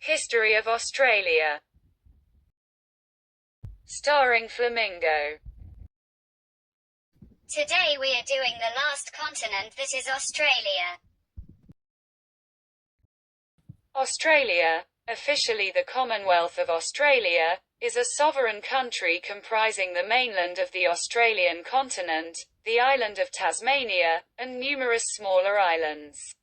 History of Australia. Starring Flamingo. Today we are doing the last continent, that is Australia. Australia, officially the Commonwealth of Australia, is a sovereign country comprising the mainland of the Australian continent, the island of Tasmania, and numerous smaller islands.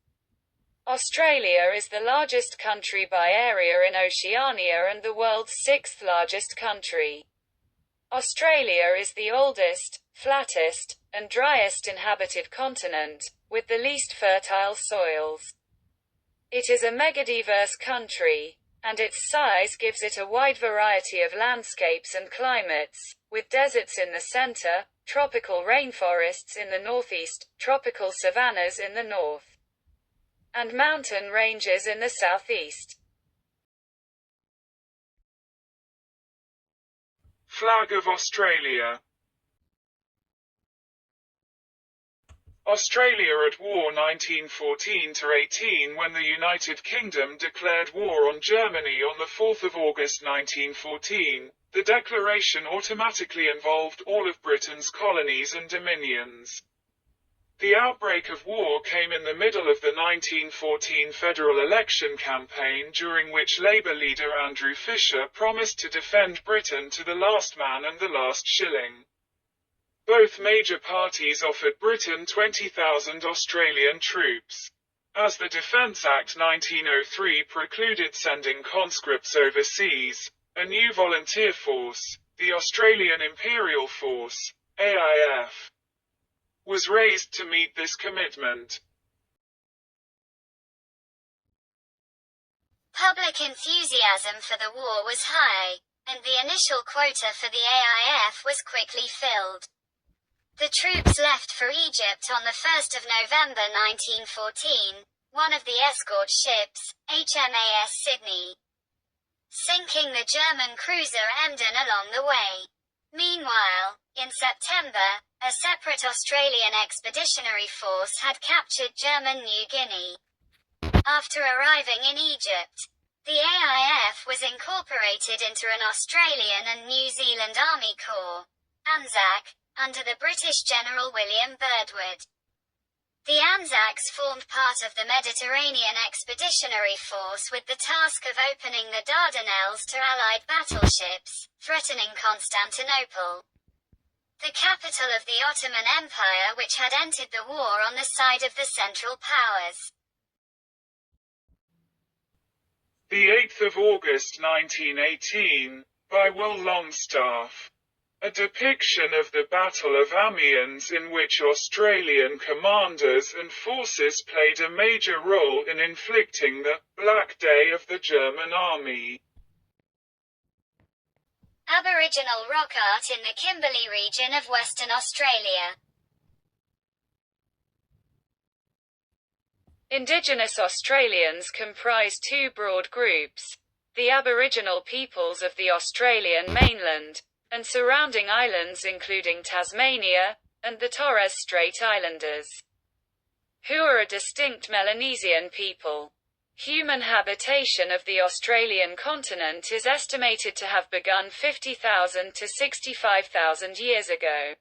Australia is the largest country by area in Oceania and the world's sixth largest country. Australia is the oldest, flattest, and driest inhabited continent, with the least fertile soils. It is a megadiverse country, and its size gives it a wide variety of landscapes and climates, with deserts in the center, tropical rainforests in the northeast, tropical savannas in the north, and mountain ranges in the southeast. Flag of Australia. Australia at war 1914–18 when the United Kingdom declared war on Germany on the 4th of August 1914, the declaration automatically involved all of Britain's colonies and dominions. The outbreak of war came in the middle of the 1914 federal election campaign, during which Labour leader Andrew Fisher promised to defend Britain to the last man and the last shilling. Both major parties offered Britain 20,000 Australian troops. As the Defence Act 1903 precluded sending conscripts overseas, a new volunteer force, the Australian Imperial Force, AIF, was raised to meet this commitment. Public enthusiasm for the war was high, and the initial quota for the AIF was quickly filled. The troops left for Egypt on the 1st of November 1914, one of the escort ships, HMAS Sydney, sinking the German cruiser Emden along the way. Meanwhile, in September, a separate Australian expeditionary force had captured German New Guinea. After arriving in Egypt, the AIF was incorporated into an Australian and New Zealand Army Corps, ANZAC, under the British General William Birdwood. The ANZACs formed part of the Mediterranean Expeditionary Force with the task of opening the Dardanelles to Allied battleships, threatening Constantinople, the capital of the Ottoman Empire, which had entered the war on the side of the Central Powers. The 8th of August 1918, by Will Longstaff. A depiction of the Battle of Amiens, in which Australian commanders and forces played a major role in inflicting the Black Day of the German Army. Aboriginal rock art in the Kimberley region of Western Australia. Indigenous Australians comprise two broad groups: the Aboriginal peoples of the Australian mainland and surrounding islands including Tasmania, and the Torres Strait Islanders, who are a distinct Melanesian people. Human habitation of the Australian continent is estimated to have begun 50,000 to 65,000 years ago,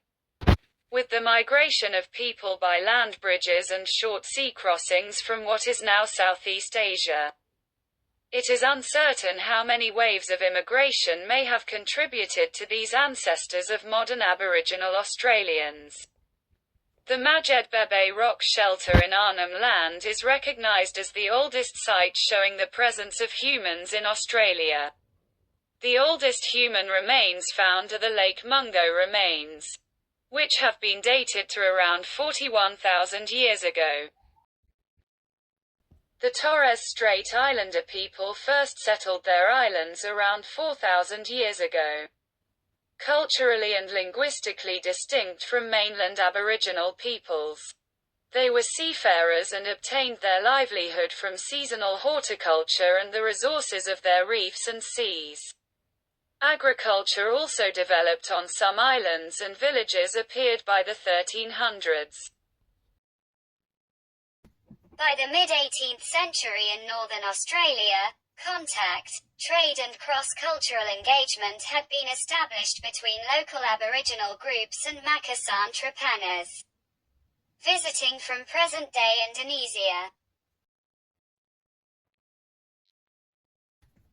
with the migration of people by land bridges and short sea crossings from what is now Southeast Asia. It is uncertain how many waves of immigration may have contributed to these ancestors of modern Aboriginal Australians. The Majed Bebe rock shelter in Arnhem Land is recognised as the oldest site showing the presence of humans in Australia. The oldest human remains found are the Lake Mungo remains, which have been dated to around 41,000 years ago. The Torres Strait Islander people first settled their islands around 4,000 years ago. Culturally and linguistically distinct from mainland Aboriginal peoples, they were seafarers and obtained their livelihood from seasonal horticulture and the resources of their reefs and seas. Agriculture also developed on some islands, and villages appeared by the 1300s. By the mid-18th century in northern Australia, contact, trade and cross-cultural engagement had been established between local Aboriginal groups and Makassar Trapangas, visiting from present-day Indonesia.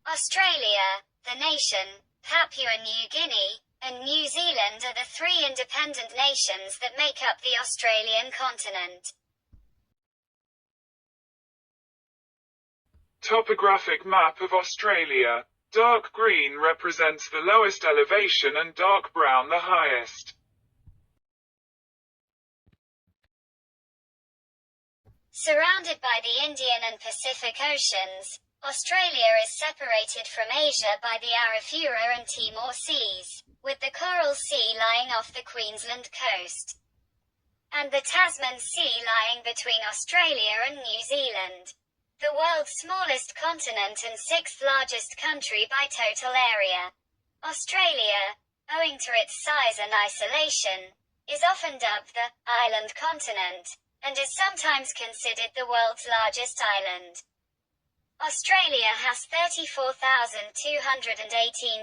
Australia, the nation, Papua New Guinea, and New Zealand are the three independent nations that make up the Australian continent. Topographic map of Australia. Dark green represents the lowest elevation and dark brown the highest. Surrounded by the Indian and Pacific Oceans, Australia is separated from Asia by the Arafura and Timor Seas, with the Coral Sea lying off the Queensland coast, and the Tasman Sea lying between Australia and New Zealand. The world's smallest continent and sixth largest country by total area. Australia, owing to its size and isolation, is often dubbed the island continent, and is sometimes considered the world's largest island. Australia has 34,218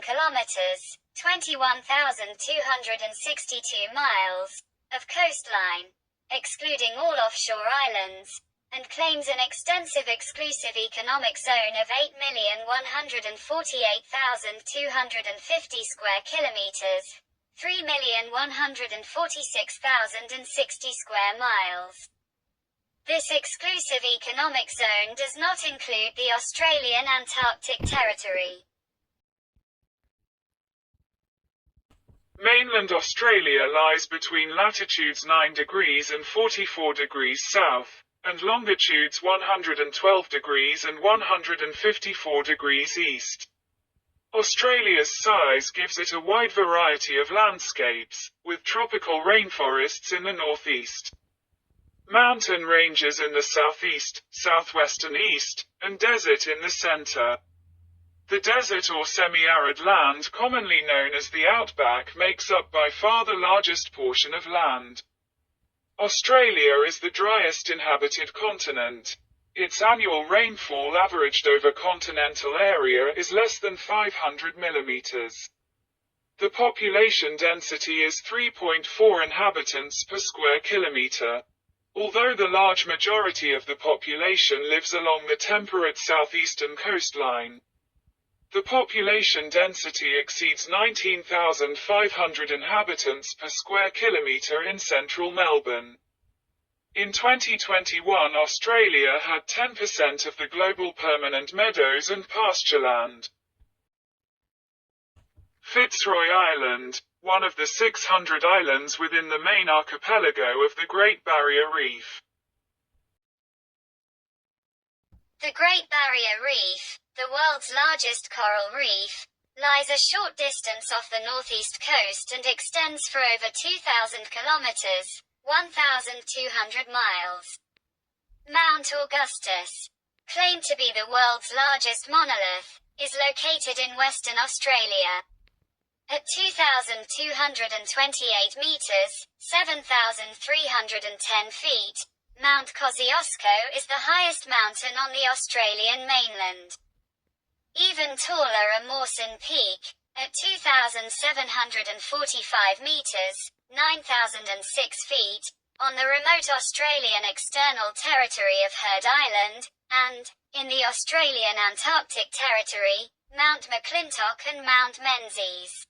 kilometers, 21,262 miles, of coastline, excluding all offshore islands, and claims an extensive exclusive economic zone of 8,148,250 square kilometers, 3,146,060 square miles. This exclusive economic zone does not include the Australian Antarctic Territory. Mainland Australia lies between latitudes 9 degrees and 44 degrees south, and longitudes 112 degrees and 154 degrees east. Australia's size gives it a wide variety of landscapes, with tropical rainforests in the northeast, mountain ranges in the southeast, southwest and east, and desert in the center. The desert or semi-arid land, commonly known as the outback, makes up by far the largest portion of land. Australia is the driest inhabited continent. Its annual rainfall averaged over continental area is less than 500 millimeters. The population density is 3.4 inhabitants per square kilometer. Although the large majority of the population lives along the temperate southeastern coastline, the population density exceeds 19,500 inhabitants per square kilometre in central Melbourne. In 2021, Australia had 10% of the global permanent meadows and pastureland. Fitzroy Island, one of the 600 islands within the main archipelago of the Great Barrier Reef. The Great Barrier Reef, the world's largest coral reef, lies a short distance off the northeast coast and extends for over 2,000 kilometers, 1,200 miles. Mount Augustus, claimed to be the world's largest monolith, is located in Western Australia. At 2,228 meters, 7,310 feet, Mount Kosciuszko is the highest mountain on the Australian mainland. Even taller are Mawson Peak, at 2,745 meters, 9,006 feet, on the remote Australian external territory of Heard Island, and, in the Australian Antarctic Territory, Mount McClintock and Mount Menzies.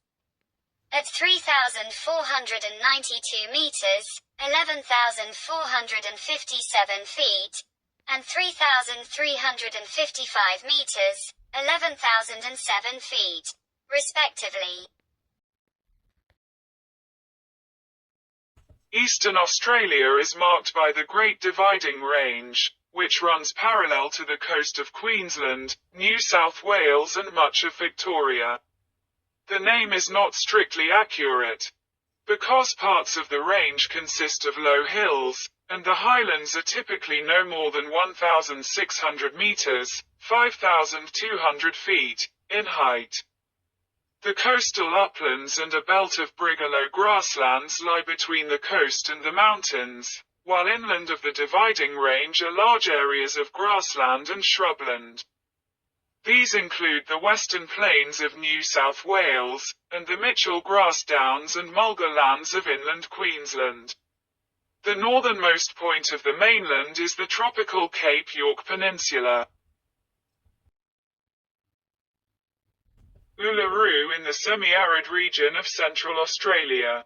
At 3,492 meters, 11,457 feet, and 3,355 meters, 11,007 feet, respectively. Eastern Australia is marked by the Great Dividing Range, which runs parallel to the coast of Queensland, New South Wales and much of Victoria. The name is not strictly accurate, because parts of the range consist of low hills, and the highlands are typically no more than 1,600 meters, 5,200 feet, in height. The coastal uplands and a belt of brigalow grasslands lie between the coast and the mountains, while inland of the dividing range are large areas of grassland and shrubland. These include the western plains of New South Wales, and the Mitchell Grass Downs and mulga lands of inland Queensland. The northernmost point of the mainland is the tropical Cape York Peninsula. Uluru in the semi-arid region of Central Australia.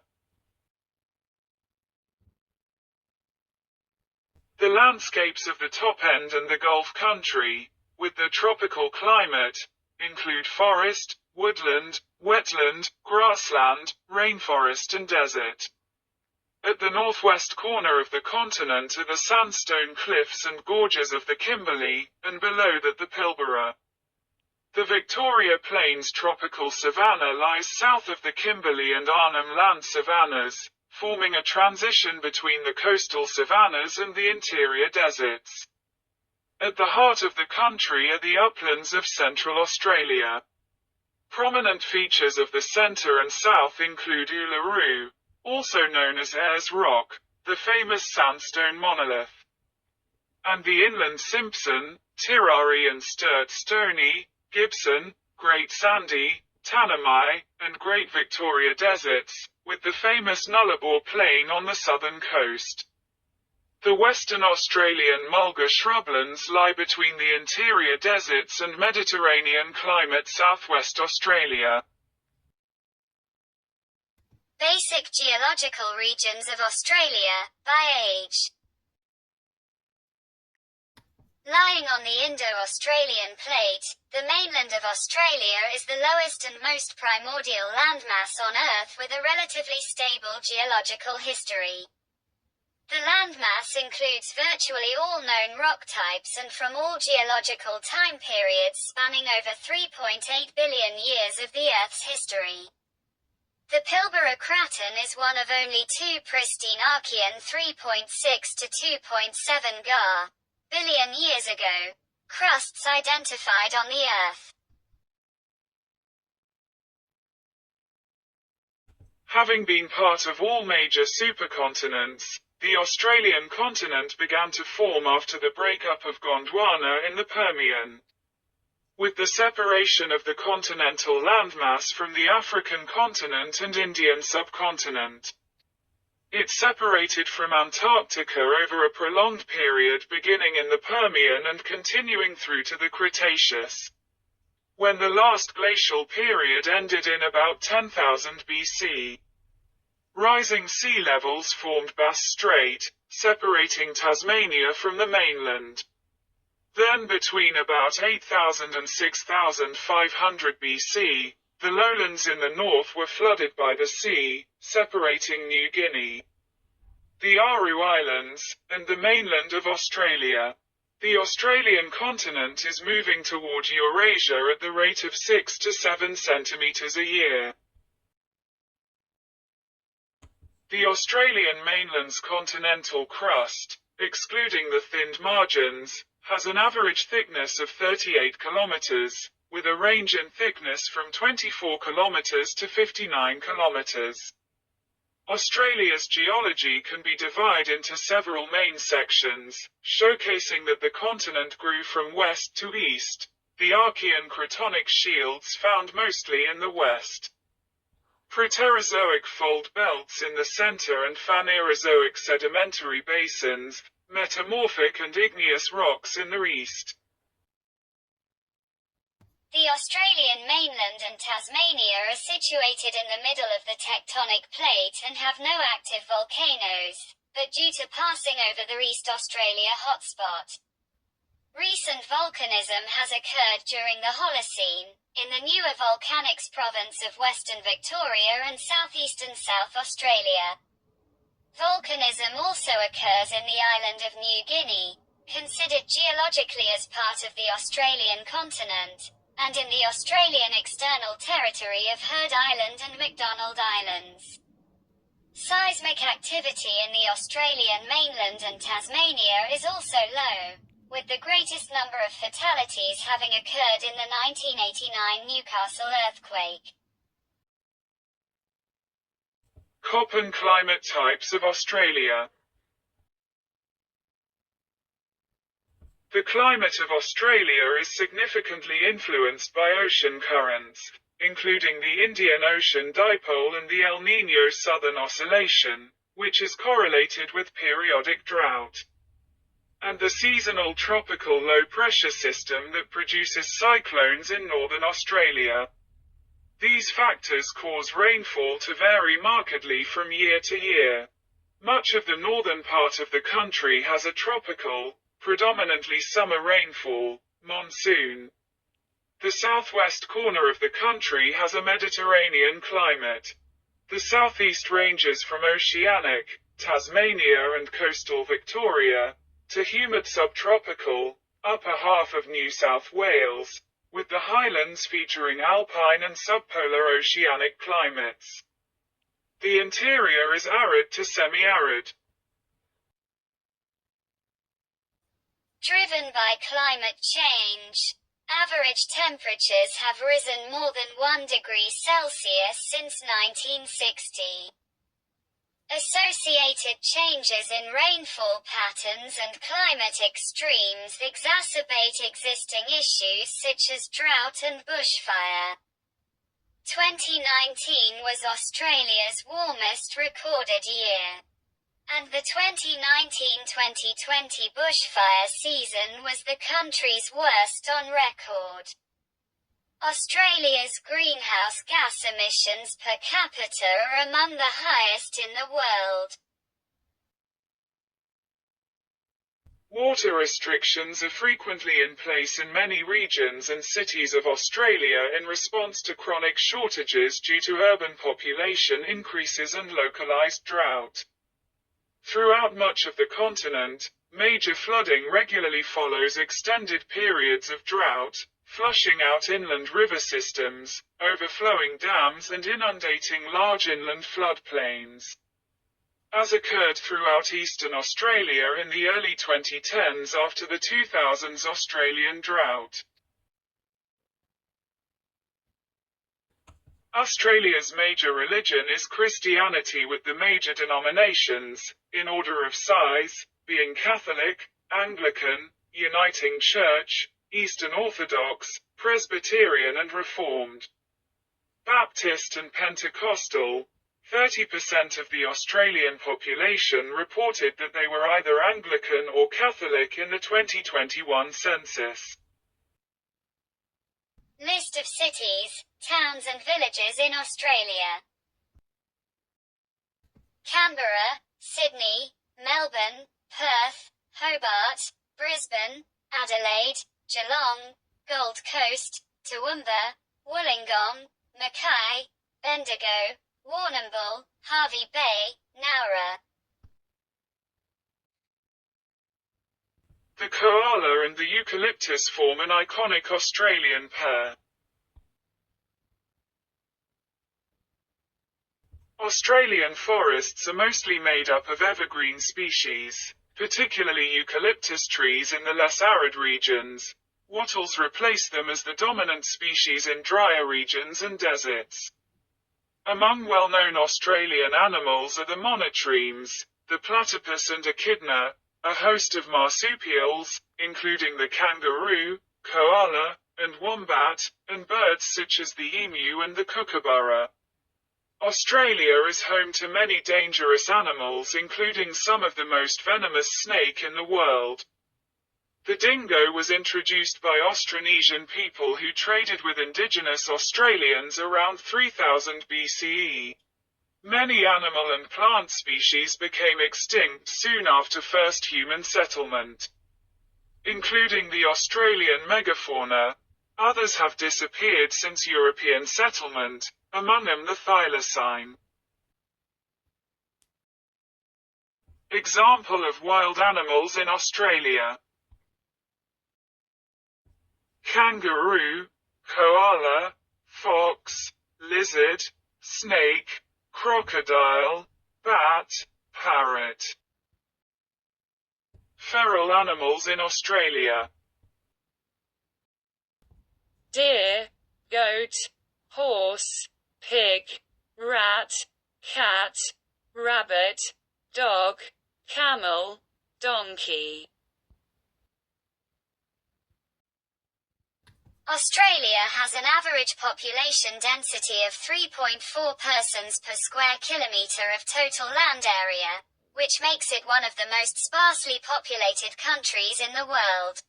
The landscapes of the top end and the Gulf country, with the tropical climate, include forest, woodland, wetland, grassland, rainforest and desert. At the northwest corner of the continent are the sandstone cliffs and gorges of the Kimberley, and below that the Pilbara. The Victoria Plains tropical savanna lies south of the Kimberley and Arnhem Land savannas, forming a transition between the coastal savannas and the interior deserts. At the heart of the country are the uplands of Central Australia. Prominent features of the centre and south include Uluru, also known as Ayers Rock, the famous sandstone monolith, and the inland Simpson, Tirari and Sturt Stony, Gibson, Great Sandy, Tanami, and Great Victoria deserts, with the famous Nullarbor Plain on the southern coast. The Western Australian mulga shrublands lie between the interior deserts and Mediterranean climate Southwest Australia. Basic geological regions of Australia, by age. Lying on the Indo-Australian plate, the mainland of Australia is the lowest and most primordial landmass on Earth with a relatively stable geological history. The landmass includes virtually all known rock types and from all geological time periods spanning over 3.8 billion years of the Earth's history. The Pilbara Craton is one of only two pristine Archean 3.6 to 2.7 billion years ago crusts identified on the Earth. Having been part of all major supercontinents, the Australian continent began to form after the breakup of Gondwana in the Permian. With the separation of the continental landmass from the African continent and Indian subcontinent, it separated from Antarctica over a prolonged period beginning in the Permian and continuing through to the Cretaceous, when the last glacial period ended in about 10,000 BC. Rising sea levels formed Bass Strait, separating Tasmania from the mainland. Then between about 8,000 and 6,500 BC, the lowlands in the north were flooded by the sea, separating New Guinea, the Aru Islands, and the mainland of Australia. The Australian continent is moving toward Eurasia at the rate of 6 to 7 centimeters a year. The Australian mainland's continental crust, excluding the thinned margins, has an average thickness of 38 kilometers, with a range in thickness from 24 kilometers to 59 kilometers. Australia's geology can be divided into several main sections, showcasing that the continent grew from west to east, the Archean cratonic shields found mostly in the west, Proterozoic fold belts in the center and Phanerozoic sedimentary basins, metamorphic and igneous rocks in the east. The Australian mainland and Tasmania are situated in the middle of the tectonic plate and have no active volcanoes, but due to passing over the East Australia hotspot. Recent volcanism has occurred during the Holocene, in the newer volcanics province of Western Victoria and southeastern South Australia. Volcanism also occurs in the island of New Guinea, considered geologically as part of the Australian continent, and in the Australian external territory of Heard Island and McDonald Islands. Seismic activity in the Australian mainland and Tasmania is also low, with the greatest number of fatalities having occurred in the 1989 Newcastle earthquake. Köppen climate types of Australia. The climate of Australia is significantly influenced by ocean currents, including the Indian Ocean Dipole and the El Niño Southern Oscillation, which is correlated with periodic drought, and the seasonal tropical low-pressure system that produces cyclones in northern Australia. These factors cause rainfall to vary markedly from year to year. Much of the northern part of the country has a tropical, predominantly summer rainfall, monsoon. The southwest corner of the country has a Mediterranean climate. The southeast ranges from oceanic, Tasmania and coastal Victoria, to humid subtropical, upper half of New South Wales, with the highlands featuring alpine and subpolar oceanic climates. The interior is arid to semi-arid. Driven by climate change, average temperatures have risen more than 1 degree Celsius since 1960. Associated changes in rainfall patterns and climate extremes exacerbate existing issues such as drought and bushfire. 2019 was Australia's warmest recorded year, and the 2019-2020 bushfire season was the country's worst on record. Australia's greenhouse gas emissions per capita are among the highest in the world. Water restrictions are frequently in place in many regions and cities of Australia in response to chronic shortages due to urban population increases and localized drought. Throughout much of the continent, major flooding regularly follows extended periods of drought, flushing out inland river systems, overflowing dams and inundating large inland floodplains. As occurred throughout eastern Australia in the early 2010s after the 2000s Australian drought. Australia's major religion is Christianity, with the major denominations, in order of size, being Catholic, Anglican, Uniting Church, Eastern Orthodox, Presbyterian and Reformed. Baptist and Pentecostal. 30% of the Australian population reported that they were either Anglican or Catholic in the 2021 census. List of cities, towns and villages in Australia. Canberra, Sydney, Melbourne, Perth, Hobart, Brisbane, Adelaide, Geelong, Gold Coast, Toowoomba, Wollongong, Mackay, Bendigo, Warrnambool, Hervey Bay, Nowra. The koala and the eucalyptus form an iconic Australian pair. Australian forests are mostly made up of evergreen species, particularly eucalyptus trees in the less arid regions. Wattles replace them as the dominant species in drier regions and deserts. Among well-known Australian animals are the monotremes, the platypus and echidna, a host of marsupials, including the kangaroo, koala, and wombat, and birds such as the emu and the kookaburra. Australia is home to many dangerous animals, including some of the most venomous snake in the world. The dingo was introduced by Austronesian people who traded with indigenous Australians around 3000 BCE. Many animal and plant species became extinct soon after first human settlement, including the Australian megafauna. Others have disappeared since European settlement, among them the thylacine. Example of wild animals in Australia: kangaroo, koala, fox, lizard, snake, crocodile, bat, parrot. Feral animals in Australia: deer, goat, horse, pig, rat, cat, rabbit, dog, camel, donkey. Australia has an average population density of 3.4 persons per square kilometre of total land area, which makes it one of the most sparsely populated countries in the world.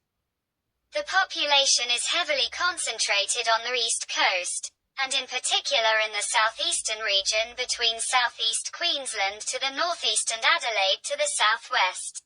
The population is heavily concentrated on the east coast, and in particular in the southeastern region between southeast Queensland to the northeast and Adelaide to the southwest.